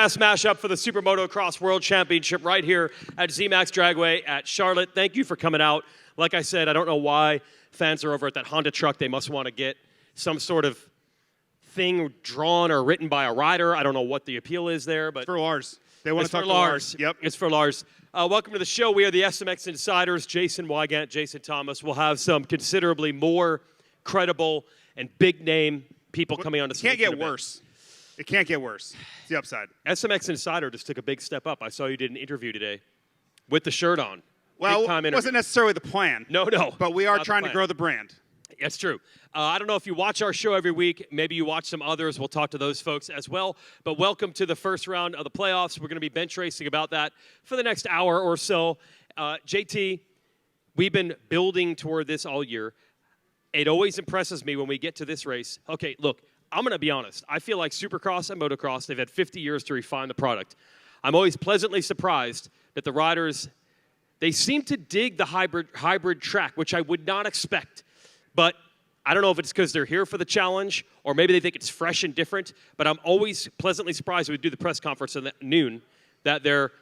Last mashup for the SuperMotocross World Championship right here at ZMAX Dragway at Charlotte. Thank you for coming out. Like I said, I don't know why fans are over at that Honda truck. They must want to get some sort of thing drawn or written by a rider. I don't know what the appeal is there, but it's for Lars. They want to talk to Lars. Yep, it's for Lars. Welcome to the show. We are the SMX Insiders. Jason Wygant, Jason Thomas. We'll have some considerably more credible and big name people coming on to speak. It can't get worse. It can't get worse. It's the upside. SMX Insider just took a big step up. I saw you did an interview today with the shirt on. Well, it wasn't necessarily the plan. No. But we are trying to grow the brand. That's true. I don't know if you watch our show every week. Maybe you watch some others. We'll talk to those folks as well. But welcome to the first round of the playoffs. We're going to be bench racing about that for the next hour or so. JT, we've been building toward this all year. It always impresses me when we get to this race. Okay, look, I'm going to be honest. I feel like Supercross and Motocross, they've had 50 years to refine the product. I'm always pleasantly surprised that the riders, they seem to dig the hybrid track, which I would not expect. But I don't know if it's because they're here for the challenge or maybe they think it's fresh and different. But I'm always pleasantly surprised when we do the press conference at noon that they're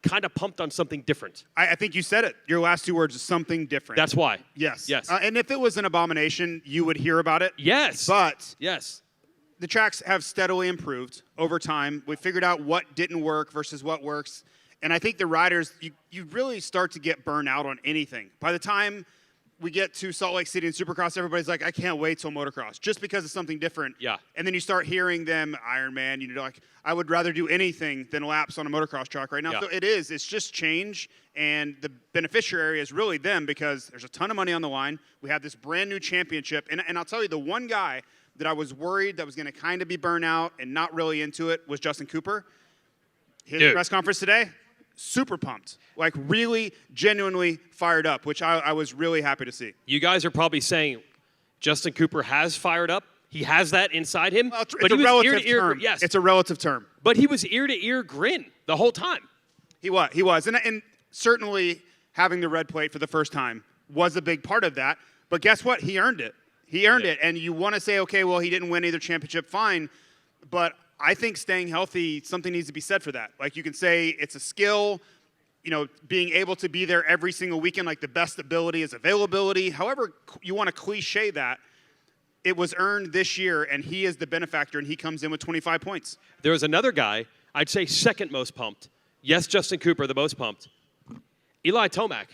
kind of pumped on something different. I think you said it. Your last two words is something different. That's why. Yes. And if it was an abomination, you would hear about it. Yes. But yes. The tracks have steadily improved over time. We figured out what didn't work versus what works. And I think the riders, you really start to get burned out on anything. By the time we get to Salt Lake City and Supercross, everybody's like, I can't wait till motocross, just because it's something different. Yeah. And then you start hearing them, Ironman, like, I would rather do anything than laps on a motocross track right now. Yeah. So it's just change. And the beneficiary is really them because there's a ton of money on the line. We have this brand new championship. And I'll tell you, the one guy that I was worried that was going to kind of be burnt out and not really into it was Justin Cooper. His press conference today, super pumped. Like really, genuinely fired up, which I was really happy to see. You guys are probably saying Justin Cooper has fired up. He has that inside him. Well, it's a relative term. Yes. It's a relative term. But he was ear-to-ear grin the whole time. He was. And certainly having the red plate for the first time was a big part of that. But guess what? He earned it. He earned it. And you want to say, okay, well, he didn't win either championship, fine. But I think staying healthy, something needs to be said for that. Like you can say it's a skill, being able to be there every single weekend, like the best ability is availability. However you want to cliche that, it was earned this year, and he is the benefactor, and he comes in with 25 points. There was another guy, I'd say second most pumped. Yes, Justin Cooper, the most pumped. Eli Tomac.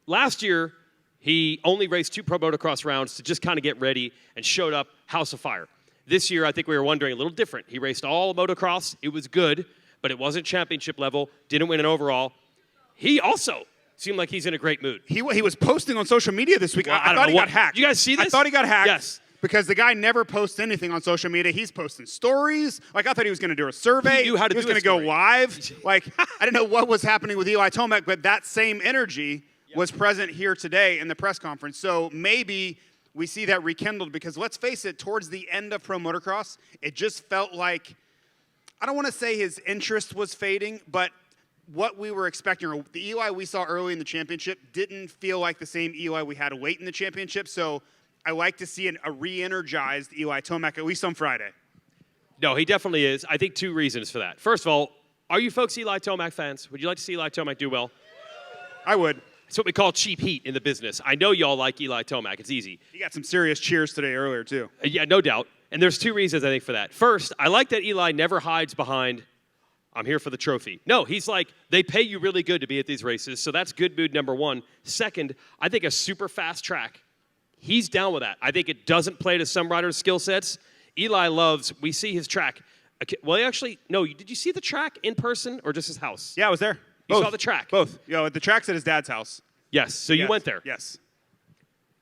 Last year, he only raced 2 Pro Motocross rounds to just kind of get ready and showed up house of fire. This year, I think we were wondering a little different. He raced all motocross. It was good, but it wasn't championship level. Didn't win an overall. He also seemed like he's in a great mood. He was posting on social media this week. Well, I thought he got hacked. You guys see this? I thought he got hacked. Yes. Because the guy never posts anything on social media. He's posting stories. Like, I thought he was going to do a survey. He knew how to he was going to go live. Like, I didn't know what was happening with Eli Tomac, but that same energy was present here today in the press conference. So maybe we see that rekindled because let's face it, towards the end of Pro Motocross, it just felt like, I don't want to say his interest was fading, but what we were expecting, or the Eli we saw early in the championship didn't feel like the same Eli we had late in the championship. So I like to see a re-energized Eli Tomac, at least on Friday. No, he definitely is. I think 2 reasons for that. First of all, are you folks Eli Tomac fans? Would you like to see Eli Tomac do well? I would. It's what we call cheap heat in the business. I know y'all like Eli Tomac. It's easy. He got some serious cheers today earlier, too. Yeah, no doubt. And there's 2 reasons, I think, for that. First, I like that Eli never hides behind, I'm here for the trophy. No, he's like, they pay you really good to be at these races, so that's good mood number 1. Second, I think a super fast track, he's down with that. I think it doesn't play to some riders' skill sets. Eli loves, we see his track. Okay, well, actually, no, did you see the track in person or just his house? Yeah, I was there. You saw the track? Both. The track's at his dad's house. Yes, so you went there. Yes.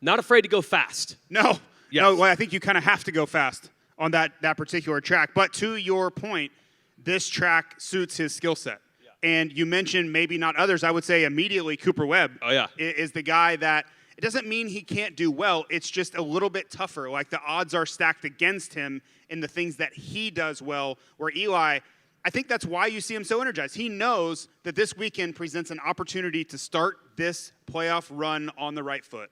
Not afraid to go fast. No. Yes. No, well, I think you kind of have to go fast on that particular track. But to your point, this track suits his skill set. Yeah. And you mentioned maybe not others. I would say immediately Cooper Webb is the guy that it doesn't mean he can't do well. It's just a little bit tougher. Like the odds are stacked against him in the things that he does well, where Eli, I think that's why you see him so energized. He knows that this weekend presents an opportunity to start this playoff run on the right foot.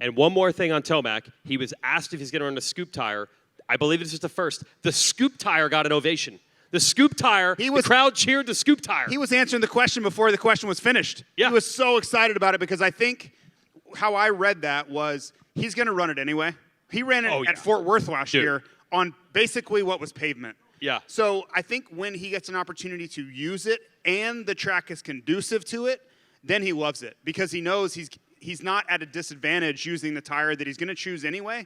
And one more thing on Tomac. He was asked if he's going to run a scoop tire. I believe this is the first. The scoop tire got an ovation. The scoop tire, the crowd cheered the scoop tire. He was answering the question before the question was finished. Yeah. He was so excited about it because I think how I read that was he's going to run it anyway. He ran it at Fort Worth last year on basically what was pavement. Yeah. So I think when he gets an opportunity to use it and the track is conducive to it, then he loves it because he knows he's not at a disadvantage using the tire that he's going to choose anyway.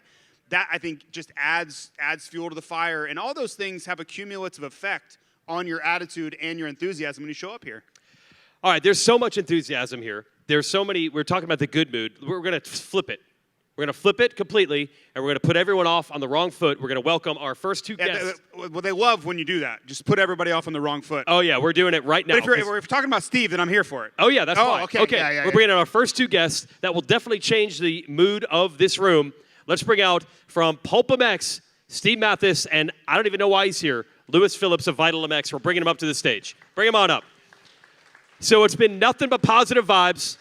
That, I think, just adds fuel to the fire. And all those things have a cumulative effect on your attitude and your enthusiasm when you show up here. All right, there's so much enthusiasm here. There's so many. We're talking about the good mood. We're going to flip it. We're going to flip it completely, and we're going to put everyone off on the wrong foot. We're going to welcome our first two guests. Well, they love when you do that. Just put everybody off on the wrong foot. Oh, yeah, we're doing it right now. But if you're talking about Steve, then I'm here for it. Oh, yeah, that's fine. Okay. Yeah, we're bringing in our first two guests that will definitely change the mood of this room. Let's bring out from Pulp MX, Steve Mathis, and I don't even know why he's here, Lewis Phillips of Vital MX. We're bringing him up to the stage. Bring him on up. So it's been nothing but positive vibes.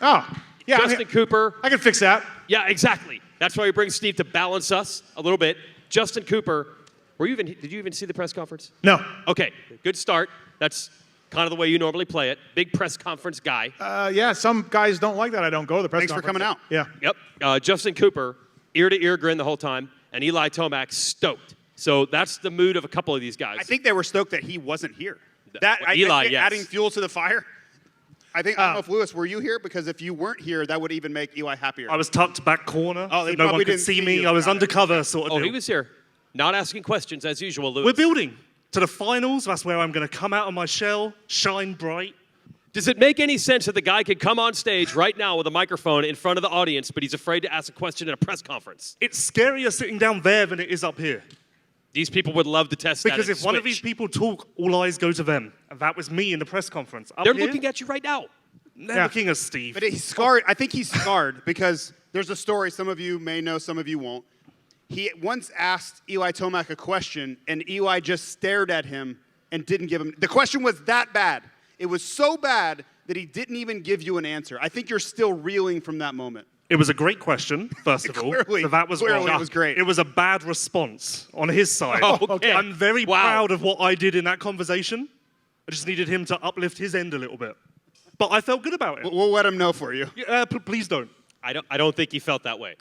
Oh, yeah. Justin Cooper. I can fix that. Yeah, exactly. That's why we bring Steve to balance us a little bit. Justin Cooper, did you even see the press conference? No. Okay, good start. That's kind of the way you normally play it. Big press conference guy. Yeah, some guys don't like that I don't go to the press Thanks conference. for coming out. Yeah. Yep. Justin Cooper, ear-to-ear grin the whole time, and Eli Tomac stoked. So that's the mood of a couple of these guys. I think they were stoked that he wasn't here. Eli, yes. Adding fuel to the fire. I don't know if, Lewis, were you here? Because if you weren't here, that would even make Eli happier. I was tucked back corner. Oh, so no one could see me. I was undercover sort of deal. He was here. Not asking questions as usual, Lewis. We're building to the finals. That's where I'm going to come out of my shell, shine bright. Does it make any sense that the guy could come on stage right now with a microphone in front of the audience, but he's afraid to ask a question in a press conference? It's scarier sitting down there than it is up here. These people would love to test that. Because if one of these people talk, all eyes go to them. And that was me in the press conference. They're looking at you right now. They're looking at Steve. But he's scarred. I think he's scarred because there's a story some of you may know, some of you won't. He once asked Eli Tomac a question, and Eli just stared at him and didn't give him. The question was that bad. It was so bad that he didn't even give you an answer. I think you're still reeling from that moment. It was a great question, first of all. Clearly, so that was clearly wrong. it was great. It was a bad response on his side. Oh, okay. I'm very proud of what I did in that conversation. I just needed him to uplift his end a little bit. But I felt good about it. We'll let him know for you. Please don't. I don't think he felt that way.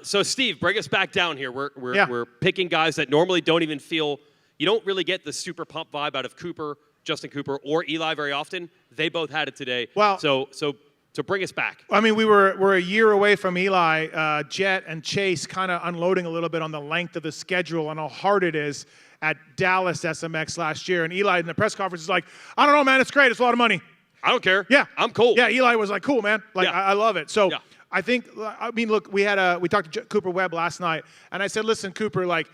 So Steve, bring us back down here. We're picking guys that normally don't even feel. You don't really get the super pump vibe out of Cooper, Justin Cooper, or Eli very often. They both had it today. Well, so bring us back. I mean, we're a year away from Eli, Jet, and Chase kind of unloading a little bit on the length of the schedule and how hard it is at Dallas SMX last year. And Eli in the press conference is like, I don't know, man, it's great. It's a lot of money. I don't care. Yeah. I'm cool. Yeah, Eli was like, cool, man. Like, I love it. So I think, look, we talked to Cooper Webb last night, and I said, listen, Cooper, like,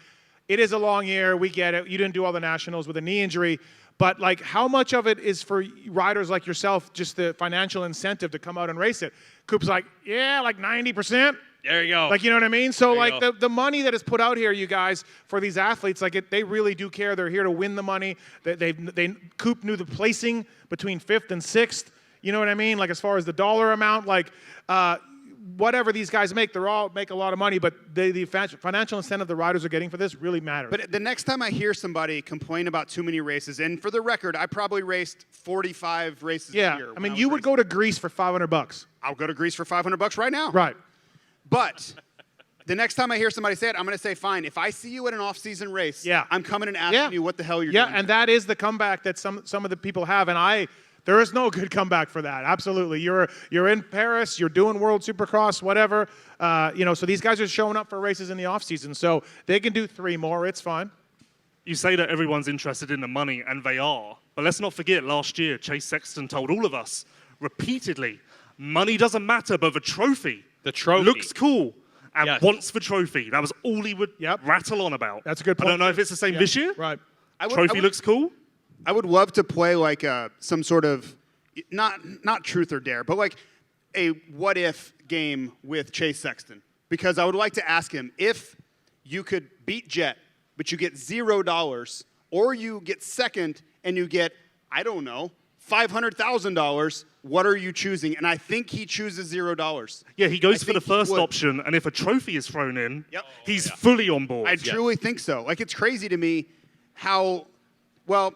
it is a long year. We get it. You didn't do all the nationals with a knee injury. But, like, how much of it is for riders like yourself, just the financial incentive to come out and race it? Cooper's like, yeah, like 90%. There you go. Like, you know what I mean? So, like, the money that is put out here, you guys, for these athletes, like, they really do care. They're here to win the money. Coop knew the placing between 5th and 6th. You know what I mean? Like, as far as the dollar amount, like, whatever these guys make, they're all make a lot of money, but the financial incentive the riders are getting for this really matters. But the next time I hear somebody complain about too many races, and for the record, I probably raced 45 races a year. I mean, you would go to Greece for $500. I'll go to Greece for $500 right now. Right. But the next time I hear somebody say it, I'm going to say, fine, if I see you at an off-season race, I'm coming and asking you what the hell you're doing. Yeah, and that is the comeback that some of the people have, and there is no good comeback for that. Absolutely. You're in Paris, you're doing World Supercross, whatever. So these guys are showing up for races in the off-season, so they can do 3 more. It's fine. You say that everyone's interested in the money, and they are. But let's not forget, last year, Chase Sexton told all of us repeatedly, money doesn't matter, but the trophy. The trophy. Looks cool and wants the trophy. That was all he would rattle on about. That's a good point. I don't know if it's the same this year. Right. Trophy looks cool. I would love to play like some sort of, not truth or dare, but like a what-if game with Chase Sexton. Because I would like to ask him, if you could beat Jet, but you get $0, or you get second and you get, I don't know, $500,000, what are you choosing? And I think he chooses $0. Yeah, he goes for the first option, and if a trophy is thrown in, he's fully on board. I truly think so. Like, it's crazy to me how Well,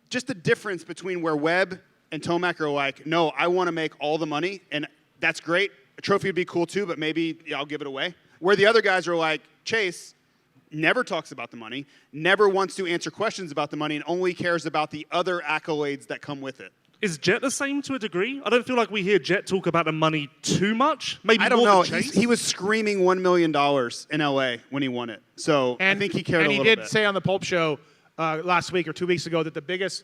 just the difference between where Webb and Tomac are like, no, I want to make all the money, and that's great. A trophy would be cool too, but maybe I'll give it away. Where the other guys are like, Chase never talks about the money, never wants to answer questions about the money, and only cares about the other accolades that come with it. Is Jet the same to a degree? I don't feel like we hear Jet talk about the money too much. Maybe I don't more know. than Chase. He was screaming $1 million in LA when he won it. So I think he cared a little bit. And he did say on the Pulp Show last week or 2 weeks ago that the biggest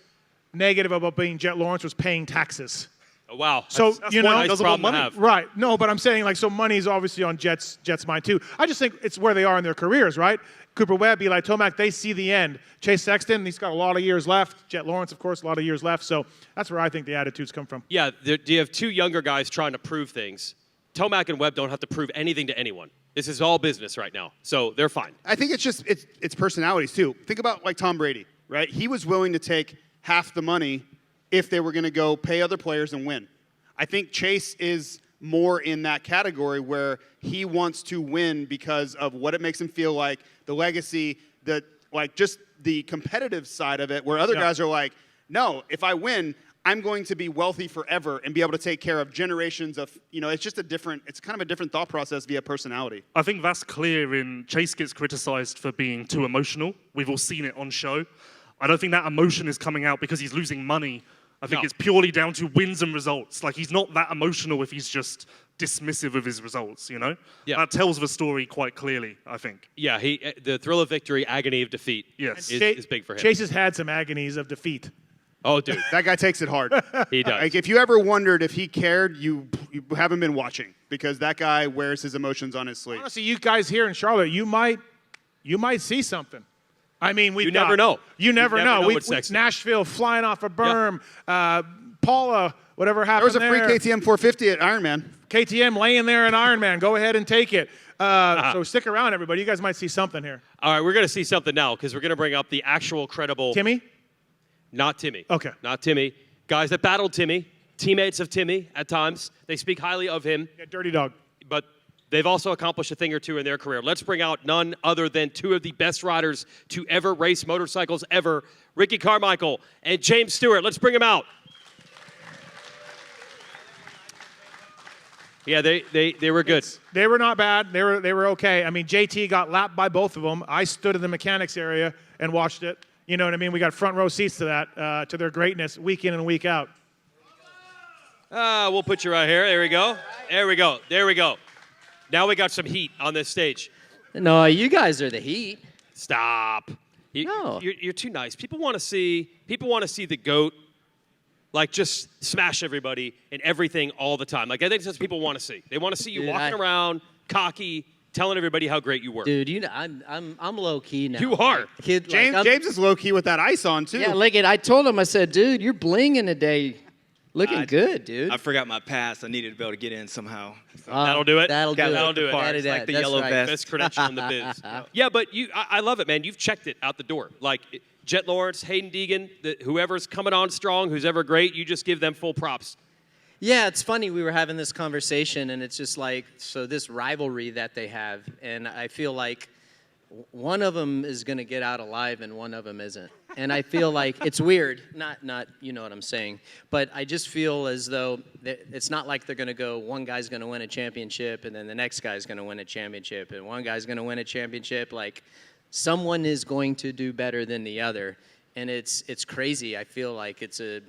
negative about being Jet Lawrence was paying taxes. Oh, wow. So, that's you know, nice doesn't problem want to money. have. Right. No, but I'm saying, like, so money's obviously on Jet's mind, too. I just think it's where they are in their careers, right? Cooper Webb, Eli Tomac, they see the end. Chase Sexton, he's got a lot of years left. Jet Lawrence, of course, a lot of years left. So that's where I think the attitudes come from. Yeah, you have two younger guys trying to prove things. Tomac and Webb don't have to prove anything to anyone. This is all business right now, so they're fine. I think it's just it's personalities too. Think about like Tom Brady, right? He was willing to take half the money if they were going to go pay other players and win. I think Chase is more in that category where he wants to win because of what it makes him feel like, the legacy, just the competitive side of it, where other guys are like, no, if I win, I'm going to be wealthy forever and be able to take care of generations of, it's kind of a different thought process via personality. I think that's clear in Chase gets criticized for being too emotional. We've all seen it on show. I don't think that emotion is coming out because he's losing money. I think it's purely down to wins and results. Like, he's not that emotional if he's just dismissive of his results, you know? Yeah. That tells the story quite clearly, I think. Yeah, the thrill of victory, agony of defeat is big for him. Chase has had some agonies of defeat. Oh, dude. That guy takes it hard. He does. Like, if you ever wondered if he cared, you haven't been watching, because that guy wears his emotions on his sleeve. Honestly, you guys here in Charlotte, you might see something. I mean, You never know. You never know. with Sexton. Nashville flying off a berm. Paula, whatever There happened was a free KTM 450 at Ironman. KTM laying there in Ironman. Go ahead and take it. So stick around, everybody. You guys might see something here. All right, we're going to see something now because we're going to bring up the actual credible. Timmy? Not Timmy. Okay. Not Timmy. Guys that battled Timmy, teammates of Timmy at times. They speak highly of him. Yeah, Dirty Dog. But they've also accomplished a thing or two in their career. Let's bring out none other than two of the best riders to ever race motorcycles ever, Ricky Carmichael and James Stewart. Let's bring them out. Yeah, they were good. They were not bad. They were okay. I mean, JT got lapped by both of them. I stood in the mechanics area and watched it. You know what I mean? We got front row seats to that, to their greatness, week in and week out. We'll put you right here. There we go. There we go. There we go. Now we got some heat on this stage. No, you guys are the heat. Stop. No. You're too nice. People want to see the GOAT, like, just smash everybody and everything all the time. Like, I think that's what people want to see. They want to see you Dude, walking around, cocky, telling everybody how great you were. Dude, you know, I'm low key now. You are. Like, kid, James is low key with that ice on too. Yeah, look at. I told him. I said, dude, you're blinging today. Looking good, dude. I forgot my pass. I needed to be able to get in somehow. That'll do it. That'll do it. That'll do it. It's like the That's yellow right. vest. Best credential in the biz. Yeah, but I love it, man. You've checked it out the door. Like, Jet Lawrence, Haiden Deegan, whoever's coming on strong, who's ever great, you just give them full props. Yeah, it's funny. We were having this conversation, and it's just like, so this rivalry that they have, and I feel like one of them is going to get out alive and one of them isn't. And I feel like it's weird, not you know what I'm saying, but I just feel as though it's not like they're going to go, one guy's going to win a championship and then the next guy's going to win a championship and one guy's going to win a championship. Like, someone is going to do better than the other. And it's crazy. I feel like it's a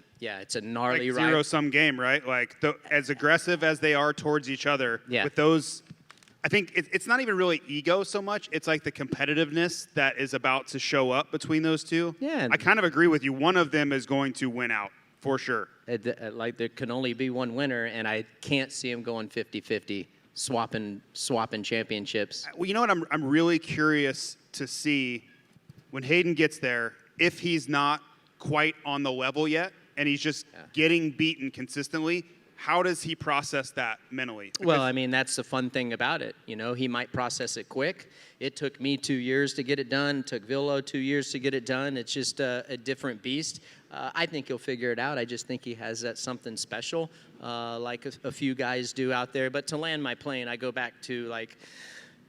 gnarly like ride. zero-sum game, right? Like, as aggressive as they are towards each other, with those, I think it's not even really ego so much. It's like the competitiveness that is about to show up between those two. Yeah. I kind of agree with you. One of them is going to win out, for sure. Like, there can only be one winner, and I can't see him going 50-50, swapping championships. Well, you know what? I'm really curious to see when Haiden gets there, if he's not quite on the level yet and he's just getting beaten consistently, how does he process that mentally? Well, I mean, that's the fun thing about it. You know, he might process it quick. It took me 2 years to get it done. It took Villo 2 years to get it done. It's just a different beast. I think he'll figure it out. I just think he has that something special, like a few guys do out there. But to land my plane, I go back to, like,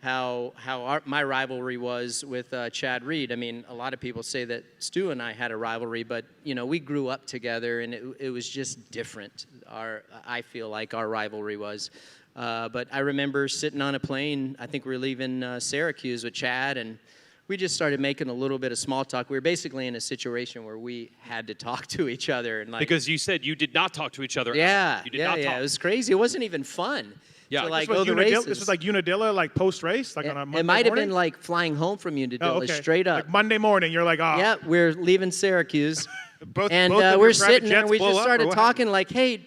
my rivalry was with Chad Reed. I mean, a lot of people say that Stu and I had a rivalry, but we grew up together, and it was just different. I feel like our rivalry was. But I remember sitting on a plane. I think we were leaving Syracuse with Chad, and we just started making a little bit of small talk. We were basically in a situation where we had to talk to each other, and because you said you did not talk to each other. Yeah, you did not talk. It was crazy. It wasn't even fun. Yeah, to, like, this was go the races. This was like Unadilla, like post-race, like on a Monday It might have morning? been like flying home from Unadilla, okay. straight up. Like Monday morning, you're like, oh. Yeah, we're leaving Syracuse, Both and of your we're private sitting there, and jets we blow just up, or started what talking like, hey,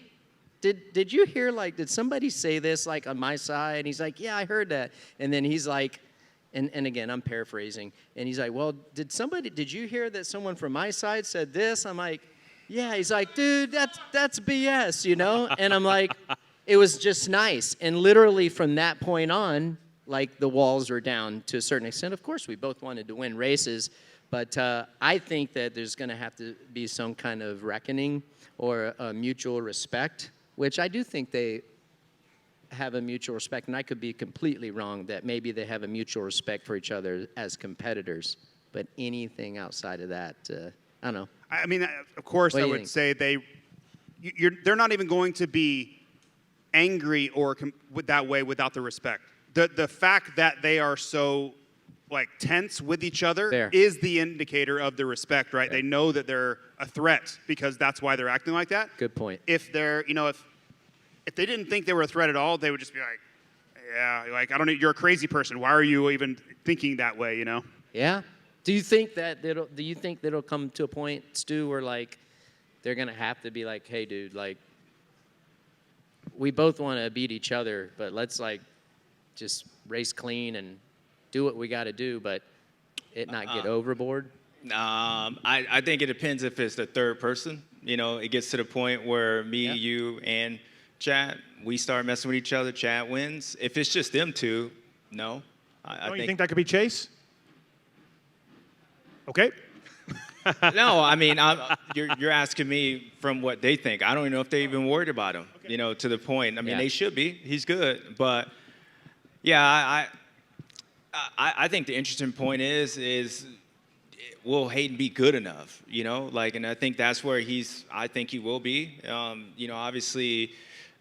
did you hear, like, did somebody say this, like, on my side? And he's like, yeah, I heard that. And then he's like, and again, I'm paraphrasing, and he's like, well, did you hear that someone from my side said this? I'm like, yeah. He's like, dude, that's BS, And I'm like, it was just nice. And literally from that point on, like, the walls were down to a certain extent. Of course, we both wanted to win races, but I think that there's going to have to be some kind of reckoning or a mutual respect, which I do think they have a mutual respect, and I could be completely wrong that maybe they have a mutual respect for each other as competitors, but anything outside of that, I don't know. I mean, of course, I would say they're not even going to be angry or that way without the respect. The fact that they are so like tense with each other is the indicator of the respect, right? They know that they're a threat because that's why they're acting like that. Good point. If they're, if they didn't think they were a threat at all, they would just be like, yeah, like, I don't know, you're a crazy person. Why are you even thinking that way, Yeah. Do you think that'll come to a point, Stu, where, like, they're going to have to be like, hey, dude, like, we both want to beat each other, but let's, like, just race clean and do what we got to do, but it not get overboard? I think it depends if it's the third person. It gets to the point where me, you, and Chad, we start messing with each other. Chad wins. If it's just them two, no. Don't you think that could be Chase? Okay. No, I mean, you're asking me from what they think. I don't even know if they even worried about him, to the point. I mean, they should be. He's good. But, yeah, I think the interesting point is will Haiden be good enough, and I think that's where I think he will be. Obviously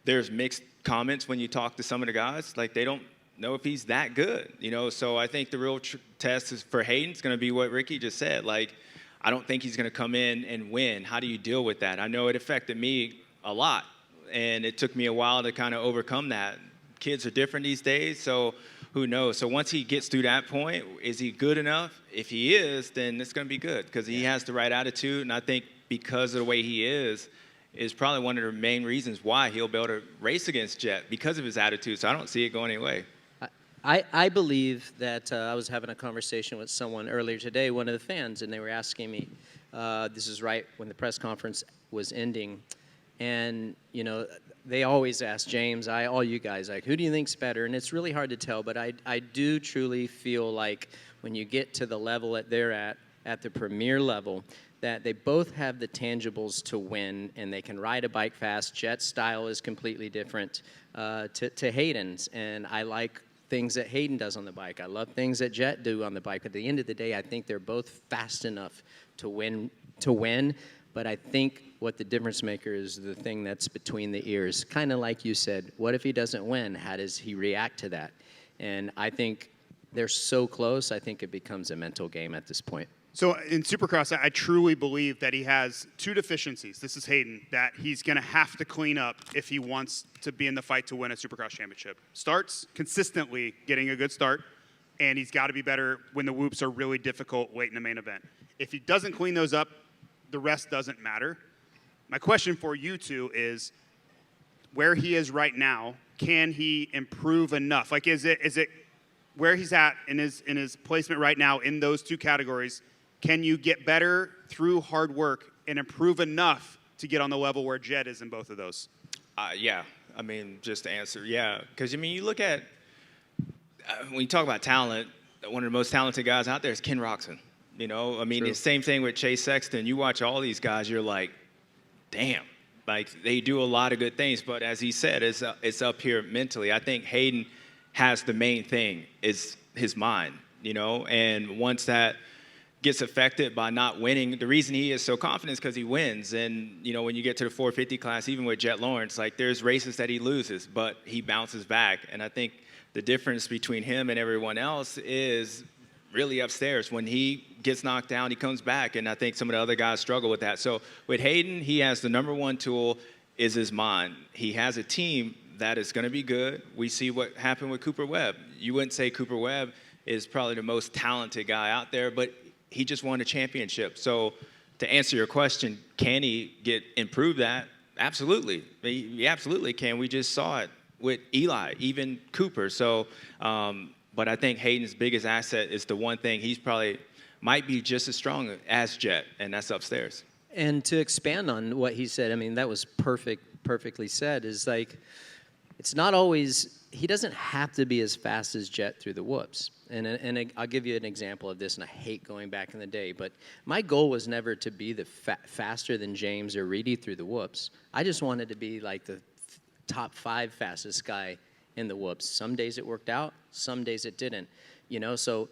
there's mixed comments when you talk to some of the guys, like they don't know if he's that good, so I think the real test is for Haiden is going to be what Ricky just said. Like, I don't think he's going to come in and win. How do you deal with that? I know it affected me a lot, and it took me a while to kind of overcome that. Kids are different these days, so who knows? So once he gets through that point, is he good enough? If he is, then it's going to be good because he has the right attitude, and I think because of the way he is probably one of the main reasons why he'll be able to race against Jet, because of his attitude. So I don't see it going away. I believe that I was having a conversation with someone earlier today, one of the fans, and they were asking me, this is right when the press conference was ending, and, they always ask James, all you guys, like, who do you think's better? And it's really hard to tell, but I do truly feel like when you get to the level that they're at the premier level, that they both have the tangibles to win, and they can ride a bike fast. Jet's style is completely different to Hayden's, and I like things that Haiden does on the bike. I love things that Jet do on the bike. At the end of the day, I think they're both fast enough to win. But I think what the difference maker is the thing that's between the ears. Kind of like you said, what if he doesn't win? How does he react to that? And I think they're so close, I think it becomes a mental game at this point. So in Supercross, I truly believe that he has two deficiencies. This is Haiden, that he's going to have to clean up if he wants to be in the fight to win a Supercross championship. Starts consistently getting a good start, and he's got to be better when the whoops are really difficult late in the main event. If he doesn't clean those up, the rest doesn't matter. My question for you two is, where he is right now, can he improve enough? Like, is it where he's at in his placement right now in those two categories? Can you get better through hard work and improve enough to get on the level where Jet is in both of those? Yeah. I mean, just to answer, yeah. Because, I mean, you look at, when you talk about talent, one of the most talented guys out there is Ken Roxon. I mean, the same thing with Chase Sexton. You watch all these guys, you're like, damn. Like, they do a lot of good things. But as he said, it's up here mentally. I think Haiden has the main thing is his mind, you know, and once that gets affected by not winning, the reason he is so confident is because he wins. And, you know, when you get to the 450 class, even with Jet Lawrence, like there's races that he loses, but he bounces back. And I think the difference between him and everyone else is really upstairs. When he gets knocked down, he comes back. And I think some of the other guys struggle with that. So with Haiden, he has the number one tool is his mind. He has a team that is going to be good. We see what happened with Cooper Webb. You wouldn't say Cooper Webb is probably the most talented guy out there, but he just won a championship. So to answer your question, can he improve that? Absolutely. He absolutely can. We just saw it with Eli, even Cooper. So, but I think Hayden's biggest asset is the one thing he's probably might be just as strong as Jet, and that's upstairs. And to expand on what he said, I mean, that was perfectly said, is like, it's not always, he doesn't have to be as fast as Jet through the whoops. And I'll give you an example of this, and I hate going back in the day, but my goal was never to be the faster than James or Reedy through the whoops. I just wanted to be like the top 5 fastest guy in the whoops. Some days it worked out, some days it didn't. You know, so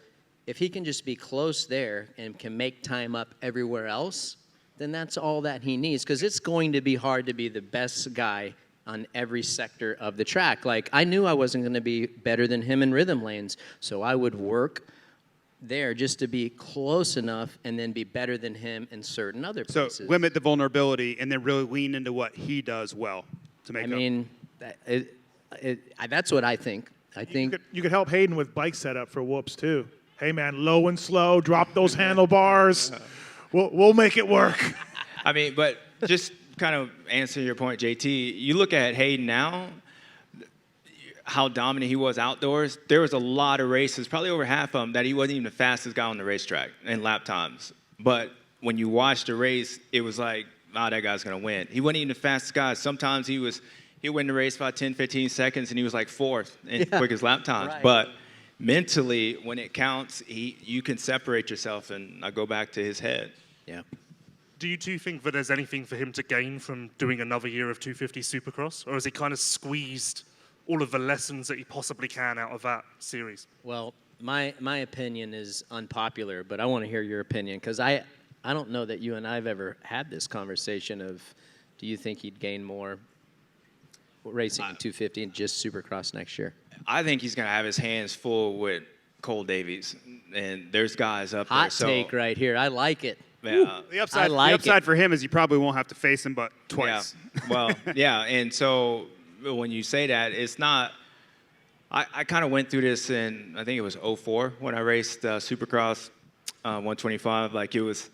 if he can just be close there and can make time up everywhere else, then that's all that he needs, because it's going to be hard to be the best guy on every sector of the track. Like, I knew I wasn't going to be better than him in rhythm lanes, so I would work there just to be close enough and then be better than him in certain other places. So limit the vulnerability and then really lean into what he does well to make I mean, that's what I think. I think you could help Haiden with bike setup for whoops too. Hey man, low and slow, drop those handlebars. We'll make it work. I mean, but just kind of answer your point, JT. You look at Haiden now, how dominant he was outdoors. There was a lot of races, probably over half of them, that he wasn't even the fastest guy on the racetrack in lap times. But when you watched the race, it was like, that guy's going to win. He wasn't even the fastest guy. Sometimes he'd win the race by 10, 15 seconds, and he was like 4th in quickest lap times. Right. But mentally, when it counts, you can separate yourself, and I go back to his head. yeah. Do you two think that there's anything for him to gain from doing another year of 250 Supercross? Or has he kind of squeezed all of the lessons that he possibly can out of that series? Well, my opinion is unpopular, but I want to hear your opinion, because I don't know that you and I have ever had this conversation of, do you think he'd gain more racing in 250 and just Supercross next year? I think he's going to have his hands full with Cole Davies, and there's guys up there. Hot take right here. I like it. Yeah, The upside for him is he probably won't have to face him but twice. Yeah. Well, yeah, and so when you say that, it's not. I kind of went through this in, I think it was 04 when I raced Supercross 125. Like there was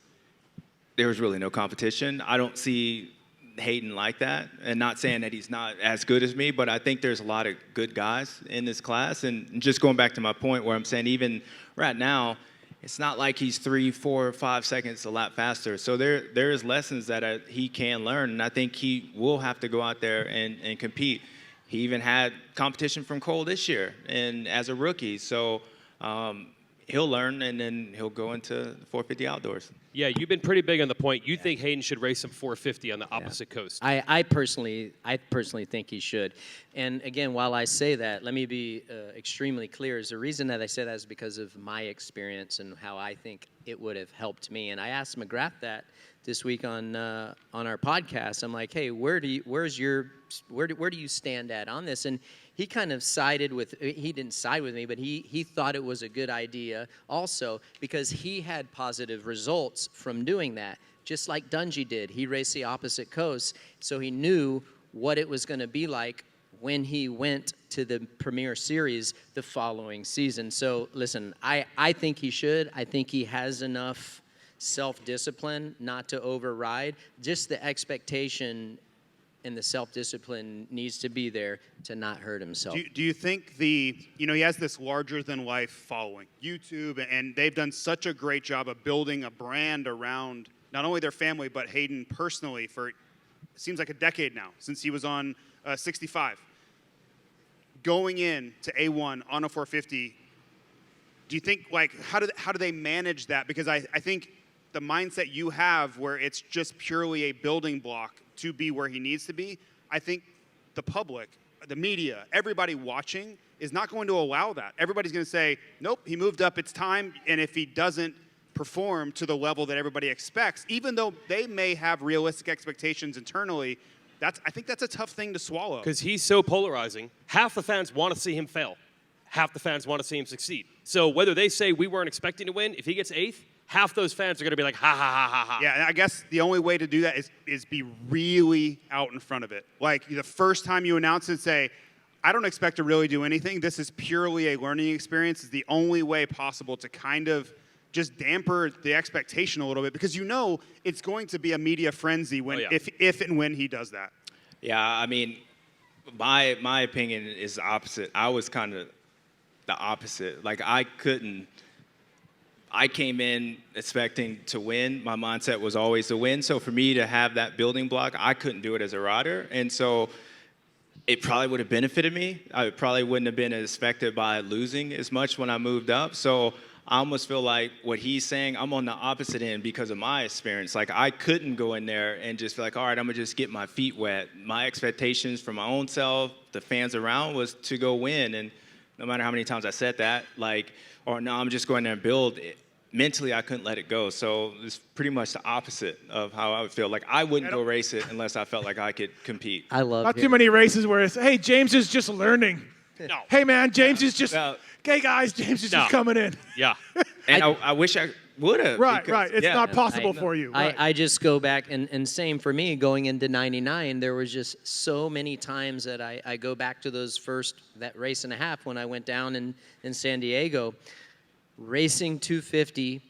really no competition. I don't see Haiden like that, and not saying that he's not as good as me, but I think there's a lot of good guys in this class. And just going back to my point where I'm saying even right now, it's not like he's 3, 4, 5 seconds a lap faster. So there is lessons that he can learn, and I think he will have to go out there and compete. He even had competition from Cole this year, and as a rookie. So he'll learn, and then he'll go into the 450 outdoors. Yeah, you've been pretty big on the point. You think Haiden should race some 450 on the opposite coast. I personally think he should. And again, while I say that, let me be extremely clear. The reason that I say that is because of my experience and how I think it would have helped me. And I asked McGrath that this week on our podcast. I'm like, hey, where do you stand at on this? And he kind of he didn't side with me, but he thought it was a good idea also because he had positive results from doing that, just like Dungey did. He raced the opposite coast, so he knew what it was going to be like when he went to the Premier Series the following season. So listen, I think he should. I think he has enough self-discipline not to override. Just the expectation and the self-discipline needs to be there to not hurt himself. Do you think he has this larger-than-life following, YouTube, and they've done such a great job of building a brand around not only their family, but Haiden personally for, it seems like a decade now, since he was on 65. Going in to A1 on a 450, do you think, how do they manage that? Because I think the mindset you have where it's just purely a building block to be where he needs to be, I think the public, the media, everybody watching is not going to allow that. Everybody's going to say, nope, he moved up, it's time. And if he doesn't perform to the level that everybody expects, even though they may have realistic expectations internally, I think that's a tough thing to swallow. Because he's so polarizing. Half the fans want to see him fail. Half the fans want to see him succeed. So whether they say we weren't expecting to win, if he gets 8th, half those fans are going to be like, ha, ha, ha, ha, ha. Yeah, and I guess the only way to do that is be really out in front of it. Like the first time you announce it, say, I don't expect to really do anything. This is purely a learning experience. It's the only way possible to kind of just damper the expectation a little bit, because you know it's going to be a media frenzy when if and when he does that. Yeah, I mean, my opinion is the opposite. I was kind of the opposite. Like I came in expecting to win. My mindset was always to win. So for me to have that building block, I couldn't do it as a rider. And so it probably would have benefited me. I probably wouldn't have been as affected by losing as much when I moved up. So I almost feel like what he's saying, I'm on the opposite end because of my experience. Like I couldn't go in there and just feel like, all right, I'm gonna just get my feet wet. My expectations for my own self, the fans around, was to go win. And no matter how many times I said that, or no, I'm just going there and build it. Mentally, I couldn't let it go. So it's pretty much the opposite of how I would feel. Like I wouldn't go race it unless I felt like I could compete. I love Not too many races where it's, hey, James is just learning. No. Hey, man, James is just, Well, hey, guys, James is just coming in. Yeah. And I wish I would have. Right. It's not possible I- for you. Right. I just go back, and same for me, going into 99, there was just so many times that I go back to that race and a half when I went down in San Diego, racing 250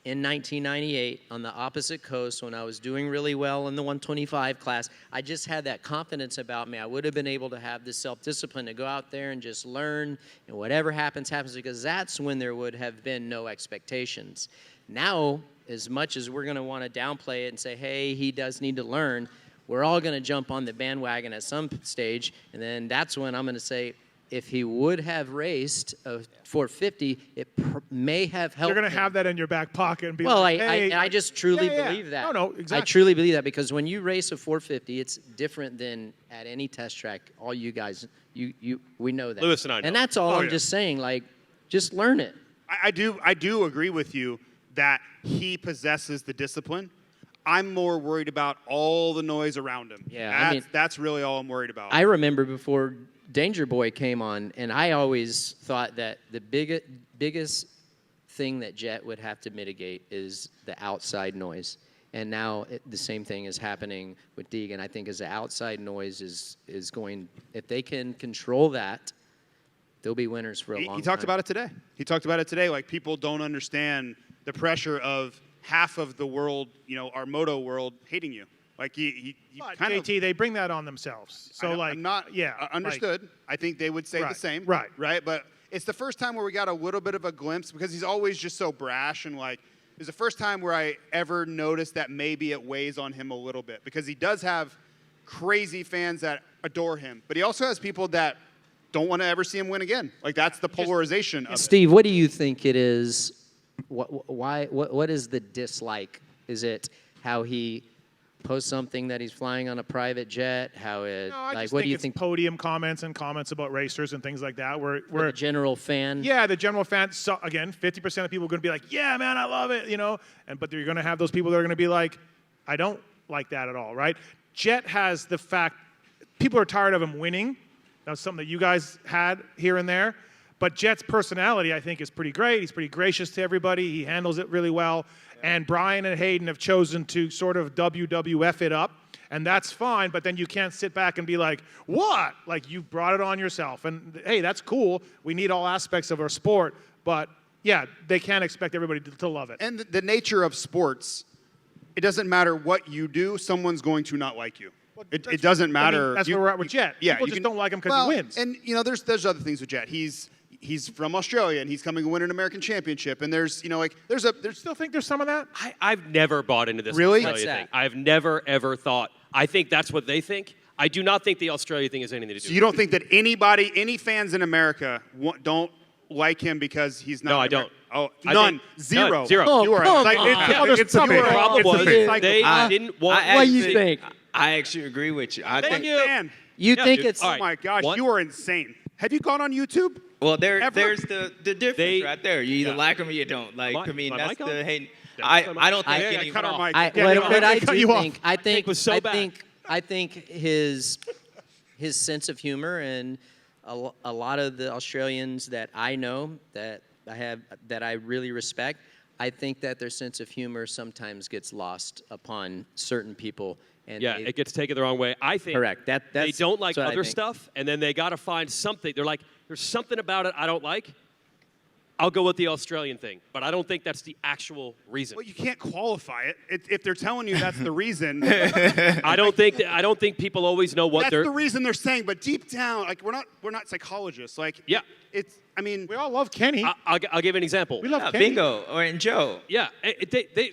in 1998 on the opposite coast when I was doing really well in the 125 class. I just had that confidence about me. I would have been able to have the self-discipline to go out there and just learn, and whatever happens, happens, because that's when there would have been no expectations. Now, as much as we're going to want to downplay it and say, hey, he does need to learn, we're all going to jump on the bandwagon at some stage, and then that's when I'm going to say, if he would have raced a 450, it may have helped. You're going to him. have that in your back pocket and be Well, like, hey. I just truly believe that. No, exactly. I truly believe that, because when you race a 450, it's different than at any test track. All you guys, we know that. Lewis and I know. And that's all I'm just saying. Like, just learn it. I do agree with you that he possesses the discipline. I'm more worried about all the noise around him. Yeah, that's really all I'm worried about. I remember before Danger Boy came on, and I always thought that the biggest thing that Jet would have to mitigate is the outside noise. And now the same thing is happening with Deegan. I think as the outside noise is going, if they can control that, they'll be winners for a long time. He talked about it today. Like, people don't understand the pressure of half of the world, our moto world, hating you. Like he kind of. JT, they bring that on themselves. So Understood. I think they would say the same. Right. But it's the first time where we got a little bit of a glimpse, because he's always just so brash, and it's the first time where I ever noticed that maybe it weighs on him a little bit, because he does have crazy fans that adore him, but he also has people that don't want to ever see him win again. Like, that's the polarization of it. Steve, what do you think it is? What is the dislike? Is it how he post something that he's flying on a private jet? What do you think? Podium comments and comments about racers and things like that. Where the general fan. Yeah, the general fan. So again, 50% of people are going to be like, "Yeah, man, I love it," but you're going to have those people that are going to be like, "I don't like that at all," right? Jet has the fact people are tired of him winning. That's something that you guys had here and there. But Jet's personality, I think, is pretty great. He's pretty gracious to everybody. He handles it really well. And Brian and Haiden have chosen to sort of WWF it up, and that's fine, but then you can't sit back and be like, what? Like, you brought it on yourself. And, hey, that's cool. We need all aspects of our sport, but, yeah, they can't expect everybody to love it. And the nature of sports, it doesn't matter what you do, someone's going to not like you. It doesn't matter. That's where we're at with Jet. People just don't like him because he wins. And, there's other things with Jet. He's from Australia, and he's coming to win an American championship. And there's Still think there's some of that? I've never bought into this Really? Australia thing. I've never, ever thought. I think that's what they think. I do not think the Australia thing has anything to do with it. So you don't think that any fans in America don't like him because he's not? No, I don't. Oh, none. Zero. None. Zero. Oh, You are come like, on. It's a big. problem It's a was big cycle. they didn't want. What do you think? I actually agree with you. I What think fan? You Yeah, think dude. it's All Oh right. my gosh, One- you are insane. Have you gone on YouTube? Well, Ever? there's the difference right there. You either like him or you don't. Like, Am I- I mean, my that's mic on? the Hayden. Did I cut my I don't mic? think Yeah, any. cut our mic. I, Yeah, what, they what I cut do you off. think, I think, was so bad. I think his sense of humor and a lot of the Australians that I know that I really respect, I think that their sense of humor sometimes gets lost upon certain people. And Yeah, they- it gets taken the wrong way. I think Correct. they That's don't like what I other think. stuff, and then they got to find something. They're like, there's something about it I don't like. I'll go with the Australian thing, but I don't think that's the actual reason. Well, you can't qualify it. If they're telling you that's the reason, I don't think people always know what that's they're. the reason they're saying. But deep down, like we're not psychologists. Like Yeah. I mean, We all love Kenny. I'll give an example. We love Kenny. Bingo and Joe. Yeah,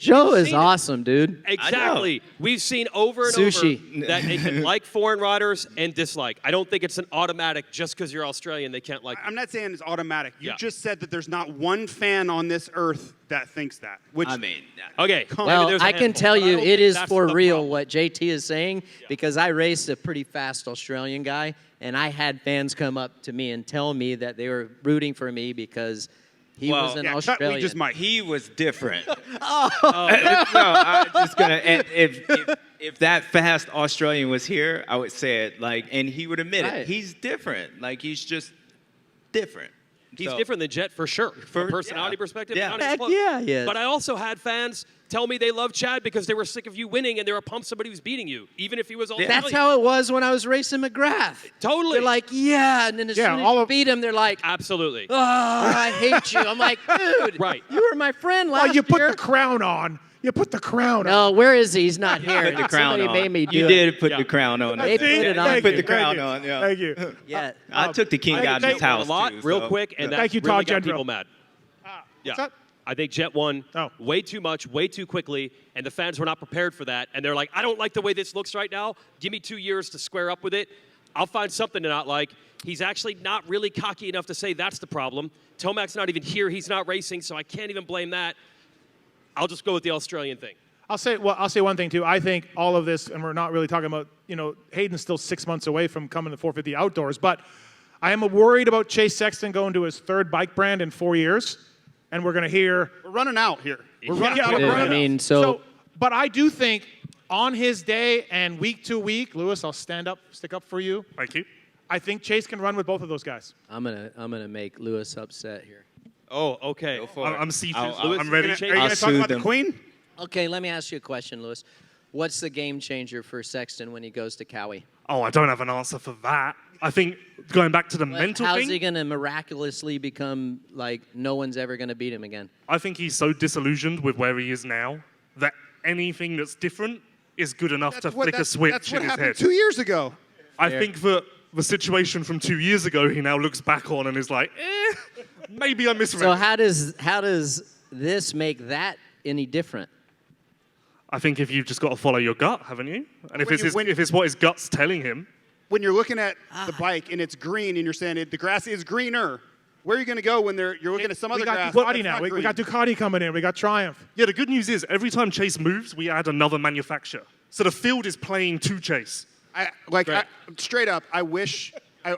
Joe we've is seen it. awesome, dude. Exactly. We've seen over and Sushi. over that they can like foreign riders and dislike. I don't think it's an automatic just because you're Australian they can't like. I'm not saying it's automatic. You Yeah. just said that there's not one fan on this earth that thinks that. Which I mean, Okay. maybe Well, there's a I can handful, tell but I you don't it think is that's for the real problem. what JT is saying because I raced a pretty fast Australian guy, and I had fans come up to me and tell me that they were rooting for me because he Well, was an yeah, cut, Australian. we just might. he was different. No, I'm just gonna. And if that fast Australian was here, I would say it. Like, and he would admit Right. it. He's different. Like, he's just different. He's So- different than Jet for sure. From a personality yeah. perspective, Yeah. not even Heck close. yeah, he is. But I also had fans tell me they love Chad because they were sick of you winning and they were pumped somebody was beating you, even if he was Australian. That's how it was when I was racing McGrath. Totally. They're like, yeah, and then as Yeah, soon as all you of- beat him, they're like, Absolutely. oh, I hate you. I'm like, dude, Right. you were my friend last Well, you put year. the crown on. You put the crown on. No, where is he? He's not here. Put the crown Somebody on. made me do you it. did put Yeah. the crown on. They put it on. Put the Thank crown you. on. Yeah. Thank you. Yeah. I took the king out of his house a lot, too, real so. quick, and that Thank you, really Todd got Gendro. people mad. What's that? I think Jet won Oh. way too much, way too quickly, and the fans were not prepared for that. And they're like, I don't like the way this looks right now. Give me 2 years to square up with it. I'll find something to not like. He's actually not really cocky enough to say that's the problem. Tomac's not even here. He's not racing, so I can't even blame that. I'll just go with the Australian thing. I'll say one thing too. I think all of this, and we're not really talking about, Hayden's still 6 months away from coming to 450 outdoors, but I am worried about Chase Sexton going to his third bike brand in 4 years, and we're going to hear. we're running out here. We're running out. Dude, We're running I mean, out. so- But I do think on his day and week to week, Lewis, I'll stick up for you. Thank you. I think Chase can run with both of those guys. I'm gonna make Lewis upset here. Oh, okay. Go for it. I'm seated. I'll- I'm ready. Are you I'll going to talk soothe about the them. Queen? Okay, let me ask you a question, Lewis. What's the game changer for Sexton when he goes to Cowie? Oh, I don't have an answer for that. I think going back to the mental How's thing, he gonna miraculously become like no one's ever gonna beat him again? I think he's so disillusioned with where he is now that anything that's different is good enough to flick a switch That's in what his happened head. 2 years ago. I think that the situation from 2 years ago, he now looks back on and is like, maybe I misread. So how does this make that any different? I think if you've just got to follow your gut, haven't you? And if When it's what his gut's telling him, When you're looking at the bike and it's green and you're saying the grass is greener, where are you going to go when you're looking at some We other got grass? Ducati that's now. not We green? got Ducati coming in. We got Triumph. yeah, the good news is every time Chase moves, we add another manufacturer. So the field is playing to Chase. Straight up, I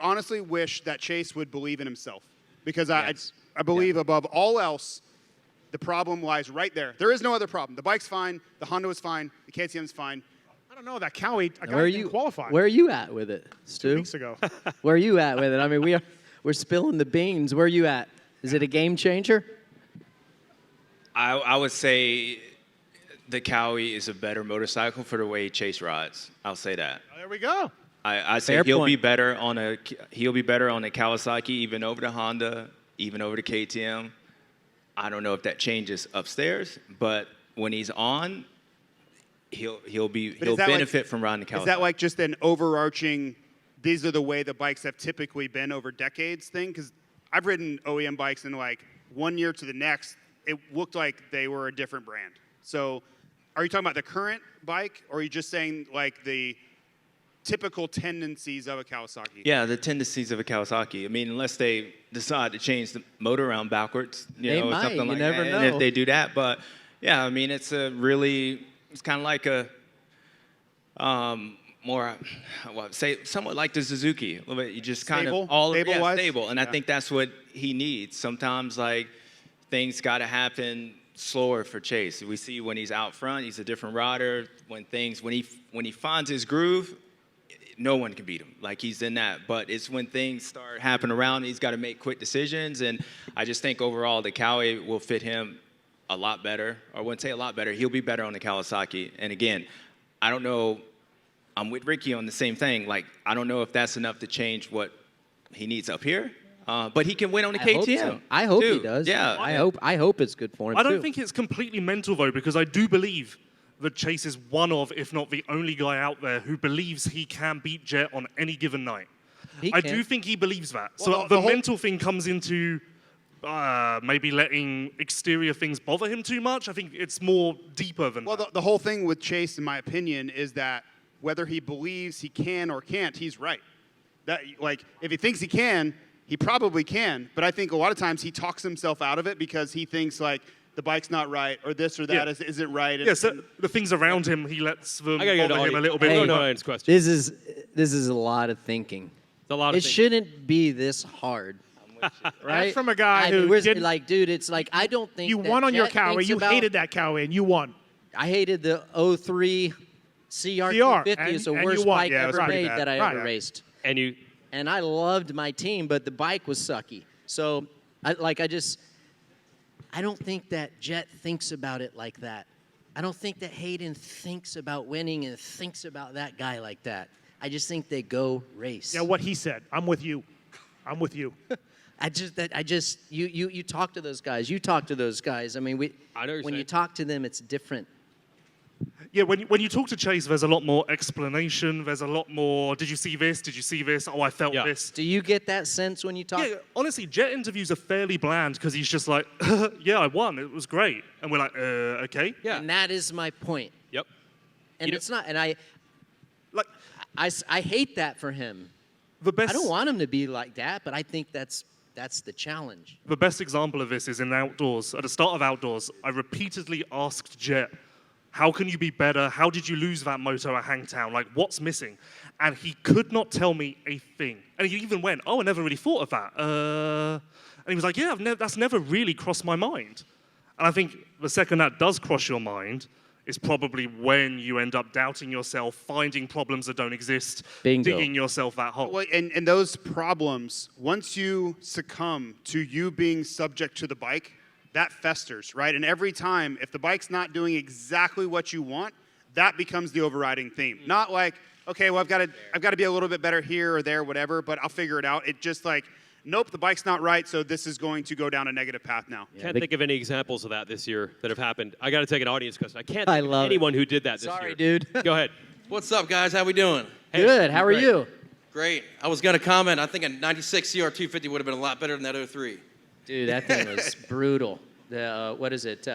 honestly wish that Chase would believe in himself because I believe above all else, the problem lies right there. There is no other problem. The bike's fine. The Honda is fine. The KTM's fine. I don't know that Cowie. Where are didn't you qualify Where are you at with it, 2 Stu? weeks ago. Where are you at with it? I mean, we're spilling the beans. Where are you at? Is it a game changer? I would say the Cowie is a better motorcycle for the way Chase rides. I'll say that. There we go. I say Fair he'll be point. better on a Kawasaki, even over the Honda, even over the KTM. I don't know if that changes upstairs, but when he's on, he'll But is that benefit from riding the Kawasaki. Is that like just an overarching, these are the way the bikes have typically been over decades thing? Because I've ridden OEM bikes and like 1 year to the next, it looked like they were a different brand. So are you talking about the current bike or are you just saying like the typical tendencies of a Kawasaki? Yeah, the tendencies of a Kawasaki. I mean, unless they decide to change the motor around backwards, They or might. something You like never that. know. And if they do that, but yeah, I mean, it's kind of like more, well, say somewhat like the Suzuki. A little bit, you just kind Stable? of all Stable-wise? stable, and I Yeah. think that's what he needs. Sometimes like things got to happen slower for Chase. We see when he's out front, he's a different rider. When he finds his groove, no one can beat him. Like he's in that. But it's when things start happening around, he's got to make quick decisions. And I just think overall the Kawi will fit him a lot better. Or I wouldn't say a lot better. He'll be better on the Kawasaki. And again, I don't know. I'm with Ricky on the same thing. Like I don't know if that's enough to change what he needs up here. But he can win on the KTM. I hope he too. does. Yeah. I hope it's good for him. I don't too. think it's completely mental, though, because I do believe that Chase is one of, if not the only guy out there who believes he can beat Jet on any given night. I do think he believes that. Well, So the the whole- mental thing comes into maybe letting exterior things bother him too much. I think it's more deeper than Well, that. the whole thing with Chase, in my opinion, is that whether he believes he can or can't, he's right. That like if he thinks he can, he probably can. But I think a lot of times he talks himself out of it because he thinks like the bike's not right or this or that Yeah. isn't right. Yeah, so the things around him, he lets them I gotta go to bother him a audience. little bit. Hey, too no, much. audience question. This is a lot of thinking. It's a lot of It things. shouldn't be this hard. Right? That's from a guy I mean, who we're didn't- like, dude, it's like I don't think You that won on your Jet Kawi. thinks You about- hated that Kawi, and you won. I hated the 03 CR and- 250. It's the and you worst won. bike Yeah, it was ever pretty made bad. that I Right. ever raced. And you, And I loved my team, but the bike was sucky. So, I don't think that Jet thinks about it like that. I don't think that Haiden thinks about winning and thinks about that guy like that. I just think they go race. Yeah, what he said. I'm with you. I'm with you. You talk to those guys. You talk to those guys. I mean, I know what you're when you saying. talk to them, it's different. Yeah, when you talk to Chase, there's a lot more explanation. There's a lot more, did you see this? Did you see this? Oh, I felt Yeah. this. Do you get that sense when you talk? Yeah, honestly, Jet interviews are fairly bland because he's just like, yeah, I won. It was great. And we're like, okay. yeah. And that is my point. Yep. And You it's not. And I Like, hate that for him. the best, I don't want him to be like that, but I think that's the challenge. the best example of this is in outdoors. At the start of outdoors, I repeatedly asked Jet, how can you be better? How did you lose that moto at Hangtown? Like, what's missing? And he could not tell me a thing. And he even went, oh, I never really thought of that. And he was like, yeah, that's never really crossed my mind. And I think the second that does cross your mind is probably when you end up doubting yourself, finding problems that don't exist, Bingo. digging yourself that hole. Well, and those problems, once you succumb to you being subject to the bike, that festers, right? And every time, if the bike's not doing exactly what you want, that becomes the overriding theme. Not like, okay, well, I've got to be a little bit better here or there, whatever, but I'll figure it out. It just like, nope, the bike's not right, so this is going to go down a negative path now. Can't think of any examples of that this year that have happened. I got to take an audience question. I can't I think of love it. anyone who did that this Sorry, year. dude. Go ahead. What's up, guys? How we doing? Good. How are great. you? Great. I was gonna comment. I think a '96 CR250 would have been a lot better than that 03. Dude, that thing was brutal. The what is it?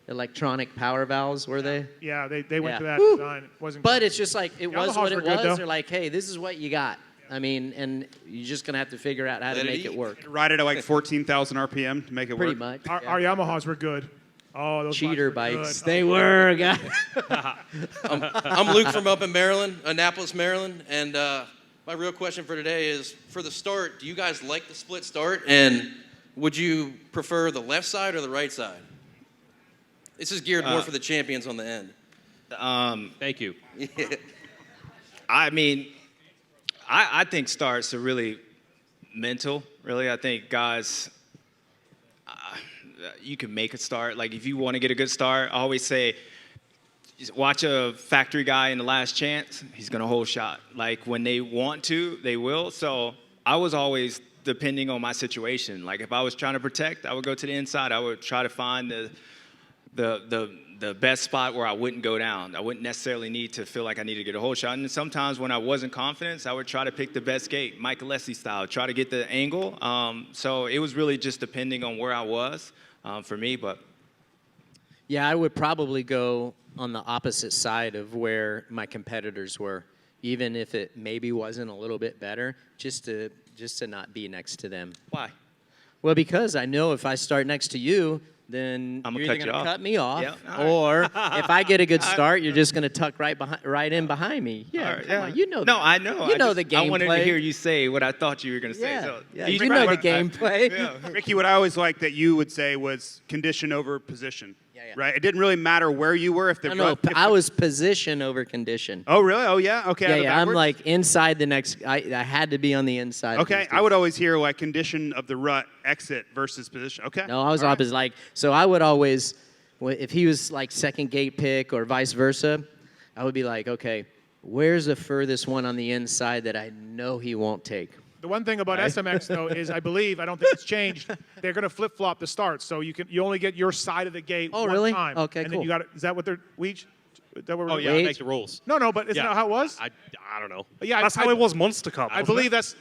Electronic power valves, were they? Yeah, they went Yeah. to that Woo. design. It wasn't. But it's just like it was Yamahas what were it good, was. though. They're like, hey, this is what you got. I mean, and you're just gonna have to figure out how to Let it make it eat. work. Ride it at like 14,000 RPM to make it Pretty work. much. our, yeah. our Yamahas were good. Oh, those Cheater bikes were bikes. good. They were, guys. I'm Luke from up in Maryland, Annapolis, Maryland, and my real question for today is: for the start, do you guys like the split start, and would you prefer the left side or the right side? This is geared more for the champions on the end. Thank you. I mean, I think starts are really mental. Really, I think guys, you can make a start. Like if you want to get a good start, I always say, just watch a factory guy in the last chance. He's gonna hold shot. Like when they want to, they will. So I was always depending on my situation. Like if I was trying to protect, I would go to the inside. I would try to find the best spot where I wouldn't go down. I wouldn't necessarily need to feel like I needed to get a whole shot. And sometimes when I wasn't confident, I would try to pick the best gate, Mike Alessi style, try to get the angle. So it was really just depending on where I was for me. But Yeah, I would probably go on the opposite side of where my competitors were, even if it maybe wasn't a little bit better, just to not be next to them. why? Well, because I know if I start next to you, then I'ma you're cut either you going to off. cut me off, Yeah, all or if I get a good start, you're just going to tuck right in behind me. Yeah, All right, come on, you know. No, I know. You know the I wanted to gameplay. hear you say what I thought you were going to say. Yeah, So yeah, you you know the right. gameplay. Yeah. Ricky, what I always liked that you would say was condition over position. Yeah. Right? It didn't really matter where you were. If the No, I was position over condition. Oh, really? Oh, yeah? Okay. Yeah, yeah. I'm like inside the next. I had to be on the inside. of Okay, these I would always hear like condition of the rut, exit versus position. Okay. No, I was All right. opposite. Like, so I would always, if he was like second gate pick or vice versa, I would be like, okay, where's the furthest one on the inside that I know he won't take? The one thing about SMX though is I don't think it's changed. They're going to flip flop the starts, so you only get your side of the gate Oh, one really? time. Okay, and cool. then you got is that what they're Weege? Is that what Oh, we're yeah, Wait. make the rules. No, but isn't Yeah. that how it was? I don't know. Yeah, That's how it was Monster Cup. I wasn't believe it? that's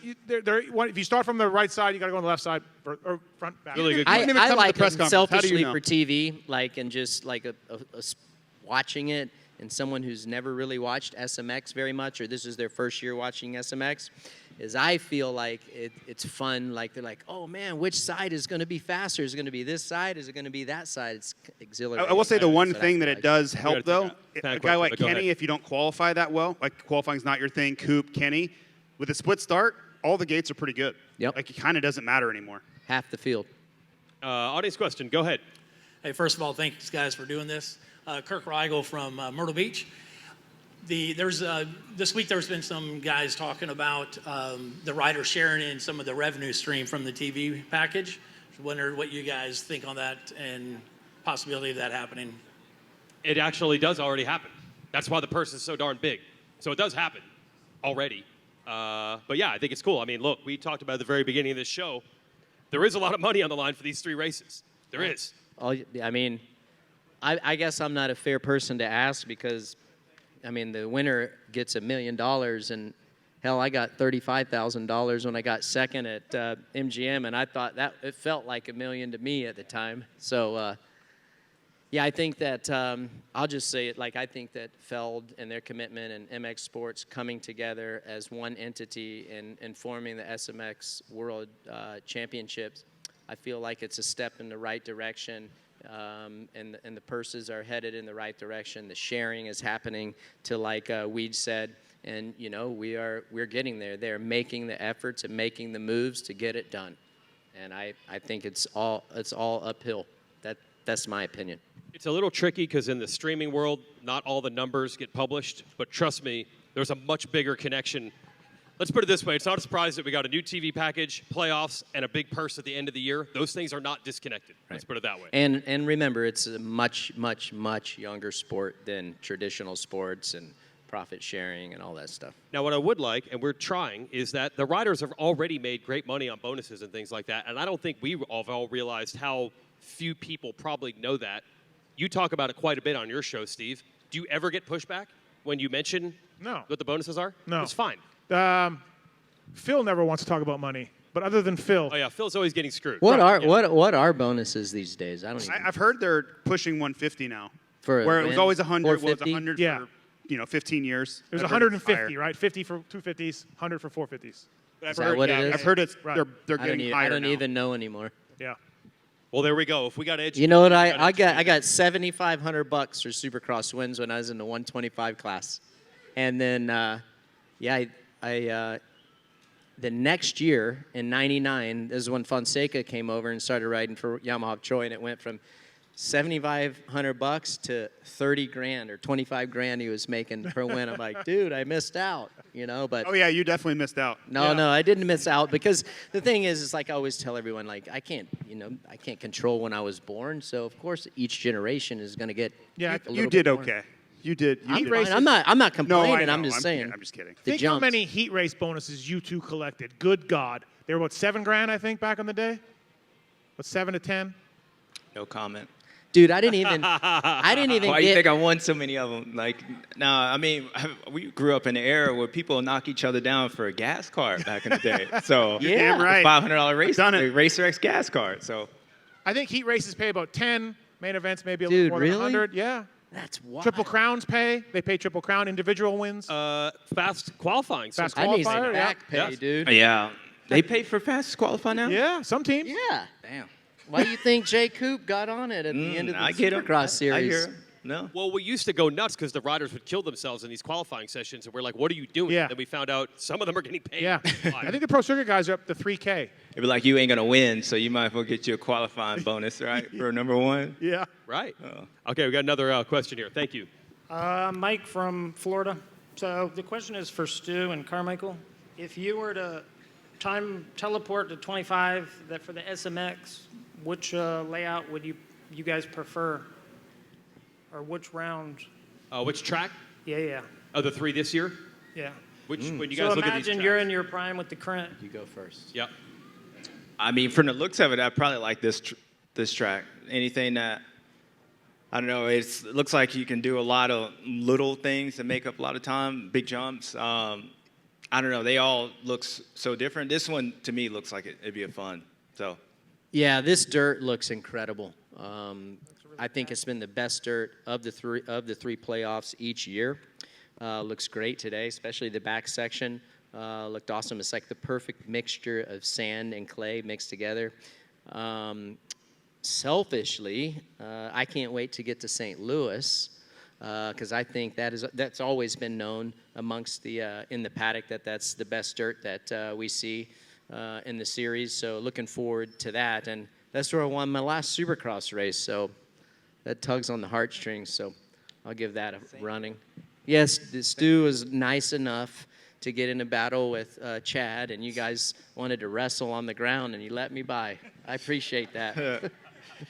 if you start from the right side, you got to go on the left side or front back. Really good. didn't even I come to the like press it conference. How do you selfishly know? for TV, like, and just like watching it, and someone who's never really watched SMX very much, or this is their first year watching SMX, is I feel like it's fun. Like they're like, oh man, which side is going to be faster? Is it going to be this side? Is it going to be that side? It's exhilarating. I will say the one That's what I thing that feel it like. does gotta help take though, a fan a guy question, like but go Kenny, ahead. if you don't qualify that well, like qualifying's not your thing, Coop, Kenny, with a split start, all the gates are pretty good. Yep. Like it kind of doesn't matter anymore. Half the field. Audience question. Go ahead. Hey, first of all, thanks guys for doing this. Kirk Rigel from Myrtle Beach. This week there's been some guys talking about the rider sharing in some of the revenue stream from the TV package. Just wondered what you guys think on that and possibility of that happening. It actually does already happen. That's why the purse is so darn big. So it does happen already. But yeah, I think it's cool. I mean, look, we talked about at the very beginning of this show. There is a lot of money on the line for these 3 races. There is. I mean, I guess I'm not a fair person to ask because, I mean, the winner gets $1 million, and hell, I got $35,000 when I got second at MGM, and I thought that it felt like $1 million to me at the time. So, yeah, I think that I'll just say it like I think that Feld and their commitment and MX Sports coming together as one entity and forming the SMX World Championships, I feel like it's a step in the right direction. And the purses are headed in the right direction. The sharing is happening to like Weege said, and you know we're getting there. They're making the efforts and making the moves to get it done, and I think it's all uphill. That's my opinion. It's a little tricky because in the streaming world, not all the numbers get published. But trust me, there's a much bigger connection. Let's put it this way. It's not a surprise that we got a new TV package, playoffs, and a big purse at the end of the year. Those things are not disconnected. Let's put it that way. And remember, it's a much younger sport than traditional sports and profit sharing and all that stuff. Now, what I would like, and we're trying, is that the riders have already made great money on bonuses and things like that. And I don't think we have all realized how few people probably know that. You talk about it quite a bit on your show, Steve. Do you ever get pushback when you mention what the bonuses are? No. It's fine. Phil never wants to talk about money, but other than Phil, Oh, yeah, Phil's always getting screwed. What Right, are yeah. what are bonuses these days? I don't even. I've heard they're pushing 150 now, For a where it was win, always 100. Well, it was 450? 100 Yeah. for 15 years. there's I've heard it's 150, higher. right? 50 for 250s, 100 for 450s. But I've Is that heard, what it yeah, is? I've heard it's Right. they're I don't, getting higher I don't now. even know anymore. Yeah. Well, there we go. If we got edge, You know what? I got $7,500 for Supercross wins when I was in the 125 class, and then the next year in '99 is when Fonseca came over and started riding for Yamaha Troy, and it went from $7,500 to 30 grand or 25 grand he was making per win. I'm like, dude, I missed out, you know. But Oh yeah, you definitely missed out. no, I didn't miss out because the thing is like I always tell everyone, like I can't control when I was born. So of course each generation is going to get Yeah, a You little did bit more. okay. You did. You I'm did. fine. I'm not No, complaining. I know. I'm just saying. I'm just kidding. The Think how jumps. many heat race bonuses you two collected. Good God. They were about 7 grand, I think, back in the day. What, 7 to 10? No comment. Dude, I didn't even Why you get. think I won so many of them? Like, nah, I mean, we grew up in an era where people knock each other down for a gas card back in the day. So Yeah. Damn right. $500 race, Done it. Racer X gas card. So I think heat races pay about 10. Main events maybe a Dude, little more really? than 100. Yeah. That's wild. Triple Crowns pay. They pay Triple Crown individual wins. fast qualifying. So Fast I need some qualifier, yeah. back pay, Yes. dude. yeah, they pay for fastest qualify now. Yeah, some teams. Yeah. Damn. Why do you think Jay Coop got on it at the end of the Supercross series? I hear him. No. Well, we used to go nuts because the riders would kill themselves in these qualifying sessions, and we're like, what are you doing? Yeah. Then we found out some of them are getting paid. Yeah. I think the Pro Circuit guys are up to 3K. It'd be like you ain't going to win, so you might as well get you a qualifying bonus, right, for number one? Yeah. Right. Okay, we got another question here. Thank you. Mike from Florida. So the question is for Stu and Carmichael. If you were to time teleport to 25 that for the SMX, which layout would you guys prefer? Or which round? Which track? Yeah. Of the 3 this year? Yeah. When you guys So look at these imagine you're in your prime with the current. You go first. Yep. I mean, from the looks of it, I probably like this track. Anything that, I don't know, it looks like you can do a lot of little things to make up a lot of time, big jumps. I don't know, they all look so different. This one, to me, looks like it'd be a fun, so. Yeah, this dirt looks incredible. I think it's been the best dirt of the three playoffs each year. Looks great today, especially the back section. Looked awesome. It's like the perfect mixture of sand and clay mixed together. Selfishly, I can't wait to get to St. Louis because I think that's always been known amongst the in the paddock that's the best dirt that we see in the series. So looking forward to that, and that's where I won my last Supercross race. So that tugs on the heartstrings. So I'll give that a running. Yes, Stu was nice enough to get in a battle with Chad, and you guys wanted to wrestle on the ground, and you let me by. I appreciate that.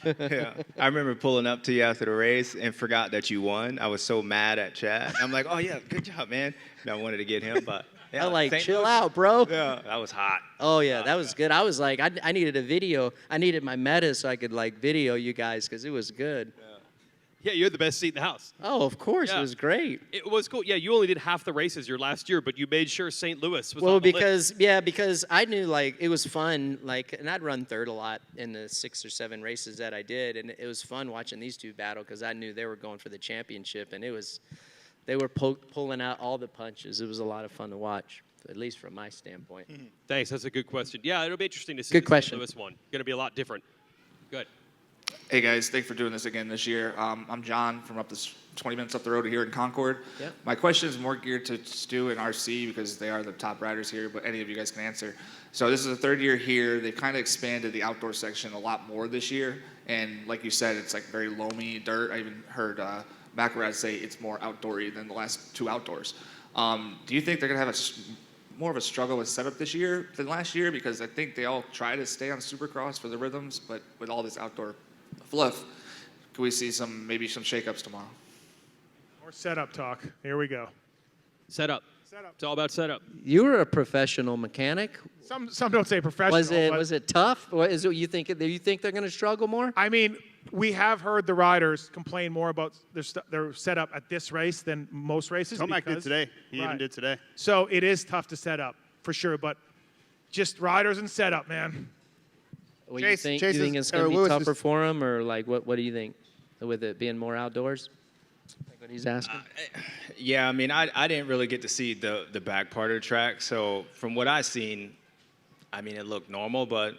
Yeah. I remember pulling up to you after the race and forgot that you won. I was so mad at Chad. I'm like, oh, yeah, good job, man. And I wanted to get him, but. Yeah, I like, chill out, bro. Yeah, that was hot. Oh, yeah, that was good. I was like, I needed a video. I needed my meta so I could, like, video you guys because it was good. Yeah, you had the best seat in the house. Oh, of course. Yeah. It was great. It was cool. Yeah, you only did half the races your last year, but you made sure St. Louis was Well, on the list. because I knew, like, it was fun. Like, and I'd run third a lot in the 6 or 7 races that I did, and it was fun watching these two battle because I knew they were going for the championship, and they were pulling out all the punches. It was a lot of fun to watch, at least from my standpoint. Thanks. That's a good question. Yeah, it'll be interesting to see Good the question. St. Louis one. Going to be a lot different. Good. Hey guys, thanks for doing this again this year. I'm John from 20 minutes up the road here in Concord. Yep. My question is more geared to Stu and RC because they are the top riders here, but any of you guys can answer. So this is the 3rd year here. They've kind of expanded the outdoor section a lot more this year, and like you said, it's like very loamy dirt. I even heard McElrath say it's more outdoory than the last 2 outdoors. Do you think they're gonna have more of a struggle with setup this year than last year? Because I think they all try to stay on Supercross for the rhythms, but with all this outdoor fluff, can we see maybe some shakeups tomorrow? More setup talk. Here we go. Setup. It's all about setup. You were a professional mechanic. Some don't say professional. Was it tough? Or is it you think they're going to struggle more? I mean, we have heard the riders complain more about their setup at this race than most races. Tomac did today. He even Right. did today. So it is tough to set up for sure, but just riders and setup, man. What Chase- do you think? Chase You think is- it's going to be Lewis tougher is- for him, or like what do you think with it being more outdoors? Like what he's asking. Yeah, I mean, I didn't really get to see the back part of the track, so from what I've seen, I mean, it looked normal, but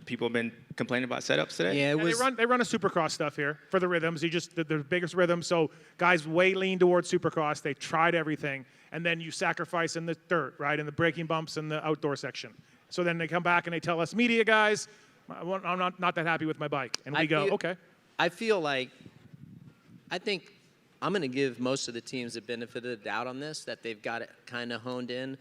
people have been complaining about setups today. Yeah, it Yeah, was. they run a Supercross stuff here for the rhythms. You just the biggest rhythm. So guys way lean towards Supercross. They tried everything, and then you sacrifice in the dirt, right, in the braking bumps in the outdoor section. So then they come back and they tell us, media guys, I'm not that happy with my bike, and we go, okay. I feel like, I think I'm going to give most of the teams the benefit of the doubt on this, that they've got it kind of honed in.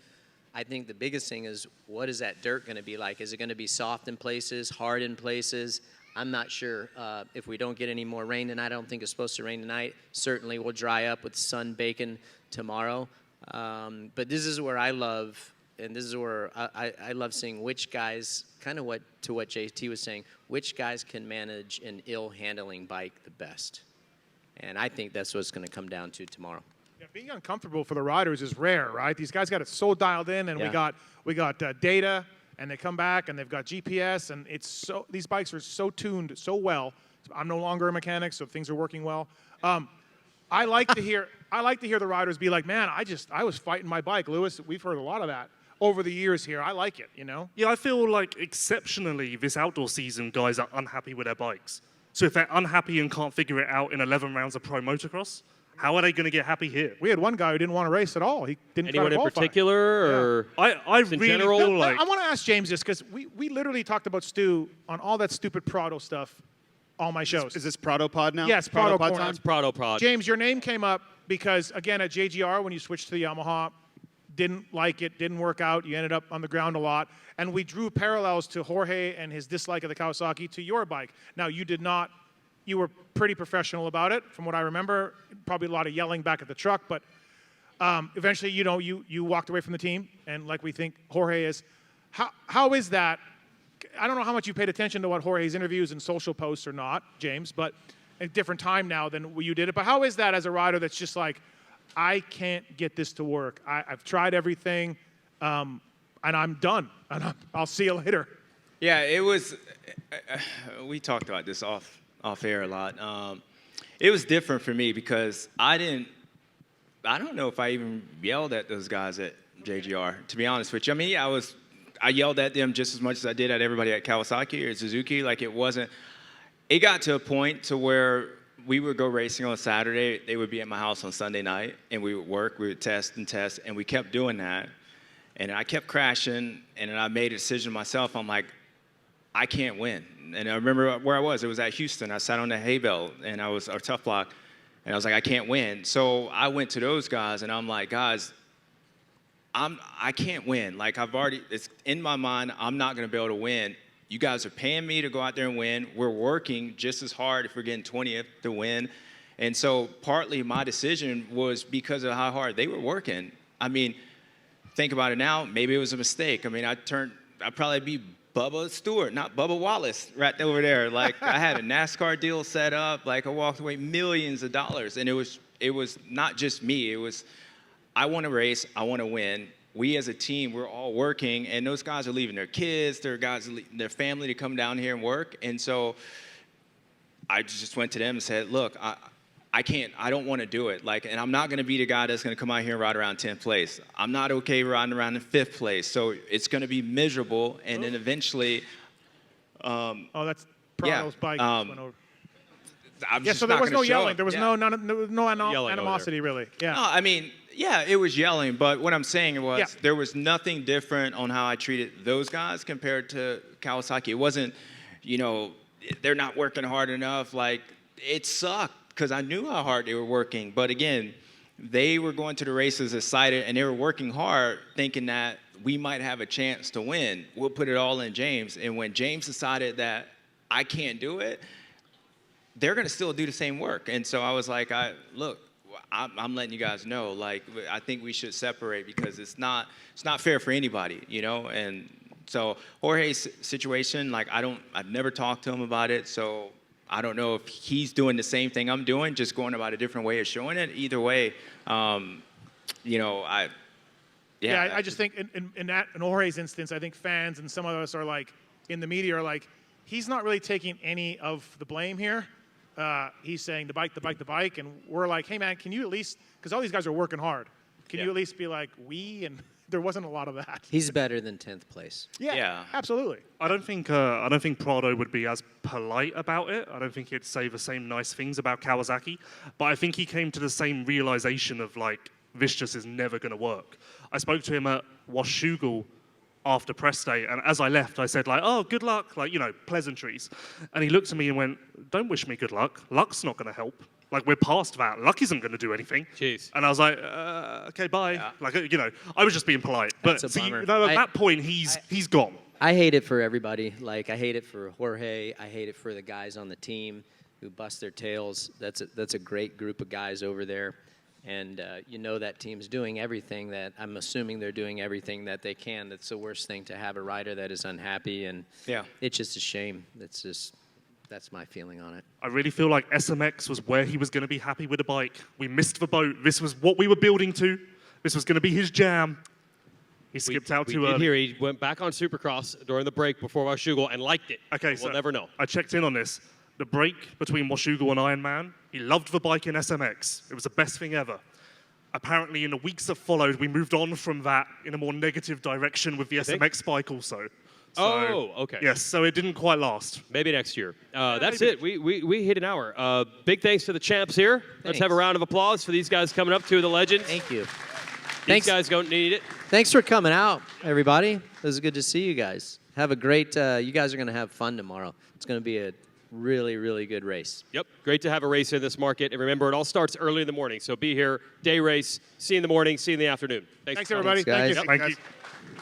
I think the biggest thing is, what is that dirt going to be like? Is it going to be soft in places, hard in places? I'm not sure. If we don't get any more rain tonight, I don't think it's supposed to rain tonight. Certainly we'll dry up with sun baking tomorrow. But this is where I love, and this is where I love seeing which guys, kind of what JT was saying, which guys can manage an ill-handling bike the best. And I think that's what it's going to come down to tomorrow. Yeah, being uncomfortable for the riders is rare, right? These guys got it so dialed in, and Yeah. we got data, and they come back, and they've got GPS, and these bikes are so tuned so well. I'm no longer a mechanic, so things are working well. I like to hear the riders be like, man, I was fighting my bike, Lewis. We've heard a lot of that. over the years here. I like it, you know? Yeah, I feel like exceptionally this outdoor season, guys are unhappy with their bikes. So if they're unhappy and can't figure it out in 11 rounds of pro motocross, how are they going to get happy here? We had one guy who didn't want to race at all. He didn't try Anyone to in qualify. particular, or I in really general? feel like... I want to ask James this, because we literally talked about Stu on all that stupid Prado stuff, all my shows. Is this Prado Pod now? Yes, Prado Pod Corner. time? It's Prado Pod. James, your name came up because, again, at JGR, when you switched to the Yamaha, didn't like it, didn't work out. You ended up on the ground a lot. And we drew parallels to Jorge and his dislike of the Kawasaki to your bike. Now, you did not, you were pretty professional about it, from what I remember. Probably a lot of yelling back at the truck, but eventually, you know, you walked away from the team. And like we think Jorge is, how is that? I don't know how much you paid attention to what Jorge's interviews and social posts or not, James, but a different time now than you did it. But how is that as a rider that's just like, I can't get this to work. I've tried everything, and I'm done. And I'll see you later. Yeah, it was. We talked about this off air a lot. It was different for me because I don't know if I even yelled at those guys at JGR. To be honest with you, I mean, yeah, I yelled at them just as much as I did at everybody at Kawasaki or Suzuki. Like it wasn't. It got to a point to where we would go racing on Saturday. They would be at my house on Sunday night, and we would work. We would test, and we kept doing that. And I kept crashing, and then I made a decision myself. I'm like, I can't win. And I remember where I was. It was at Houston. I sat on the hay bale, and I was our tough block, and I was like, I can't win. So I went to those guys, and I'm like, guys, I can't win. Like it's in my mind, I'm not going to be able to win. You guys are paying me to go out there and win. We're working just as hard if we're getting 20th to win. And so partly my decision was because of how hard they were working. I mean, think about it now, maybe it was a mistake. I mean, I'd probably be Bubba Stewart, not Bubba Wallace, right over there. Like, I had a NASCAR deal set up. Like, I walked away millions of dollars. And it was not just me. It was, I want to race. I want to win. We as a team, we're all working. And those guys are leaving their kids, their family to come down here and work. And so I just went to them and said, look, I don't want to do it. Like, and I'm not going to be the guy that's going to come out here and ride around 10th place. I'm not okay riding around in 5th place. So it's going to be miserable. And then eventually, that's Prado's bike. Went over. I'm Yeah, just so there not was no gonna show yelling. up. There was no Yelling animosity, really. Yeah. No, I mean, yeah, it was yelling. But what I'm saying was Yeah. there was nothing different on how I treated those guys compared to Kawasaki. It wasn't, they're not working hard enough. Like, it sucked because I knew how hard they were working. But again, they were going to the races excited, and they were working hard thinking that we might have a chance to win. We'll put it all in James. And when James decided that I can't do it, they're going to still do the same work. And so I was like, look, I'm letting you guys know, like, I think we should separate because it's not fair for anybody, And so Jorge's situation, like, I've never talked to him about it. So I don't know if he's doing the same thing I'm doing, just going about a different way of showing it. Either way, I just think in Jorge's instance, I think fans and some of us are like, in the media are like, he's not really taking any of the blame here. He's saying the bike, and we're like, hey man, can you at least, because all these guys are working hard, can you at least be like, and there wasn't a lot of that. He's better than 10th place. Yeah, absolutely. I don't think Prado would be as polite about it. I don't think he'd say the same nice things about Kawasaki. But I think he came to the same realization of, like, this just is never going to work. I spoke to him at Washougal after press day, and as I left, I said, like, oh, good luck, like, pleasantries. And he looked at me and went, don't wish me good luck. Luck's not going to help. Like, we're past that. Luck isn't going to do anything. Jeez. And I was like, okay, bye. Yeah. Like, I was just being polite. But That's a bummer. at that point, he's gone. I hate it for everybody. Like, I hate it for Jorge. I hate it for the guys on the team who bust their tails. That's a great group of guys over there. And that team's doing everything that, I'm assuming they're doing everything that they can. That's the worst thing, to have a rider that is unhappy. And it's just a shame. That's my feeling on it. I really feel like SMX was where he was going to be happy with the bike. We missed the boat. This was what we were building to. This was going to be his jam. He skipped out too early. Here, he went back on Supercross during the break before Washougal and liked it. Okay, we'll never know. I checked in on this. The break between Washougal and Ironman, he loved the bike in SMX. It was the best thing ever. apparently in the weeks that followed, we moved on from that in a more negative direction with the SMX bike also. So, okay. Yes, so it didn't quite last. Maybe next year. That's it. We hit an hour. Big thanks to the champs here. Let's have a round of applause for these guys coming up, two of the legends. Thank you. These guys don't need it. Thanks for coming out, everybody. It was good to see you guys. Have a great, you guys are going to have fun tomorrow. It's going to be a really, really good race. Yep, great to have a race in this market. And remember, it all starts early in the morning. So be here, day race, see you in the morning, see you in the afternoon. Thanks everybody. Thanks, guys. Thank you. Thank you.